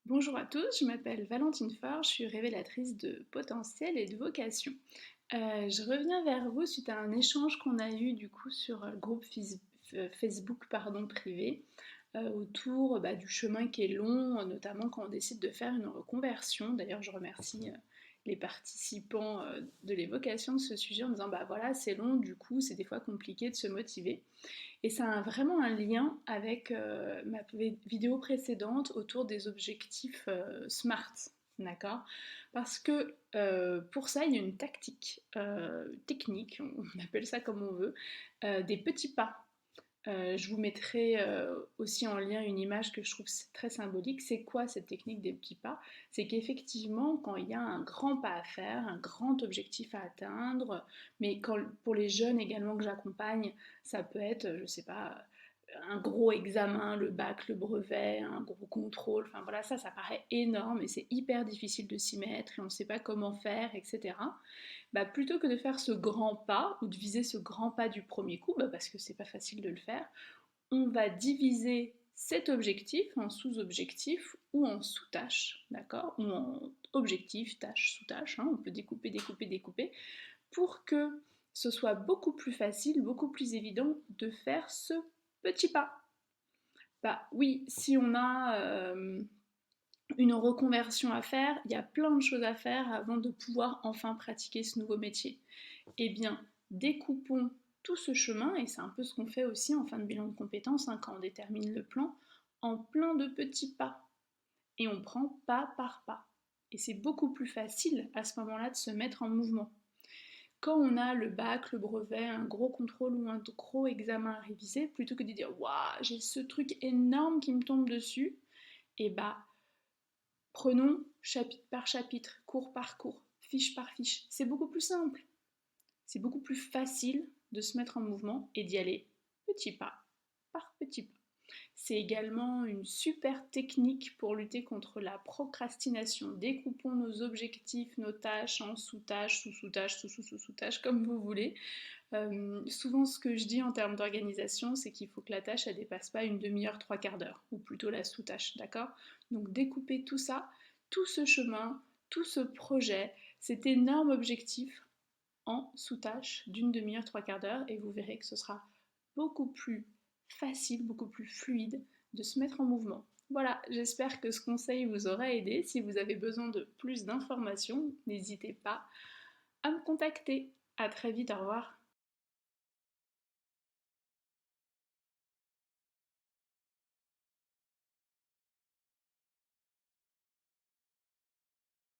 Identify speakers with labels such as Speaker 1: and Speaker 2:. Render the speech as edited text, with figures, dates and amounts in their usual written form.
Speaker 1: Bonjour à tous, je m'appelle Valentine Faure, je suis révélatrice de potentiel et de vocation. Je reviens vers vous suite à un échange qu'on a eu du coup sur le groupe Facebook privé autour du chemin qui est long, notamment quand on décide de faire une reconversion. D'ailleurs, je remercie les participants de l'évocation de ce sujet en disant bah voilà, c'est long, du coup, c'est des fois compliqué de se motiver. Et ça a vraiment un lien avec ma vidéo précédente autour des objectifs SMART. D'accord. Parce que pour ça, il y a une tactique, technique, on appelle ça comme on veut, des petits pas. Je vous mettrai aussi en lien une image que je trouve très symbolique. C'est quoi cette technique des petits pas? C'est qu'effectivement, quand il y a un grand pas à faire, un grand objectif à atteindre, mais pour les jeunes également que j'accompagne, ça peut être, je ne sais pas, un gros examen, le bac, le brevet, un gros contrôle, enfin voilà, ça paraît énorme et c'est hyper difficile de s'y mettre et on ne sait pas comment faire, etc. Bah, plutôt que de faire ce grand pas ou de viser ce grand pas du premier coup, parce que c'est pas facile de le faire, on va diviser cet objectif en sous-objectifs ou en sous-tâches, d'accord? Ou en objectifs, tâches, sous-tâches, hein, on peut découper, découper, découper, pour que ce soit beaucoup plus facile, beaucoup plus évident de faire ce petit pas. Bah oui, si on a une reconversion à faire, il y a plein de choses à faire avant de pouvoir enfin pratiquer ce nouveau métier. Eh bien, découpons tout ce chemin, et c'est un peu ce qu'on fait aussi en fin de bilan de compétences, hein, quand on détermine le plan, en plein de petits pas. Et on prend pas par pas. Et c'est beaucoup plus facile à ce moment-là de se mettre en mouvement. Quand on a le bac, le brevet, un gros contrôle ou un gros examen à réviser, plutôt que de dire waouh, j'ai ce truc énorme qui me tombe dessus, et bah prenons chapitre par chapitre, cours par cours, fiche par fiche. C'est beaucoup plus simple. C'est beaucoup plus facile de se mettre en mouvement et d'y aller petit pas par petit pas. C'est également une super technique pour lutter contre la procrastination. Découpons nos objectifs, nos tâches en sous-tâches, sous-sous-tâches, sous-sous-sous-tâches, comme vous voulez. Souvent, ce que je dis en termes d'organisation, c'est qu'il faut que la tâche, elle dépasse pas une demi-heure, trois quarts d'heure, ou plutôt la sous-tâche, d'accord? Donc découper tout ça, tout ce chemin, tout ce projet, cet énorme objectif en sous-tâche d'une demi-heure, trois quarts d'heure, et vous verrez que ce sera beaucoup plus facile, beaucoup plus fluide de se mettre en mouvement. Voilà, j'espère que ce conseil vous aura aidé. Si vous avez besoin de plus d'informations, n'hésitez pas à me contacter. À très vite, au revoir.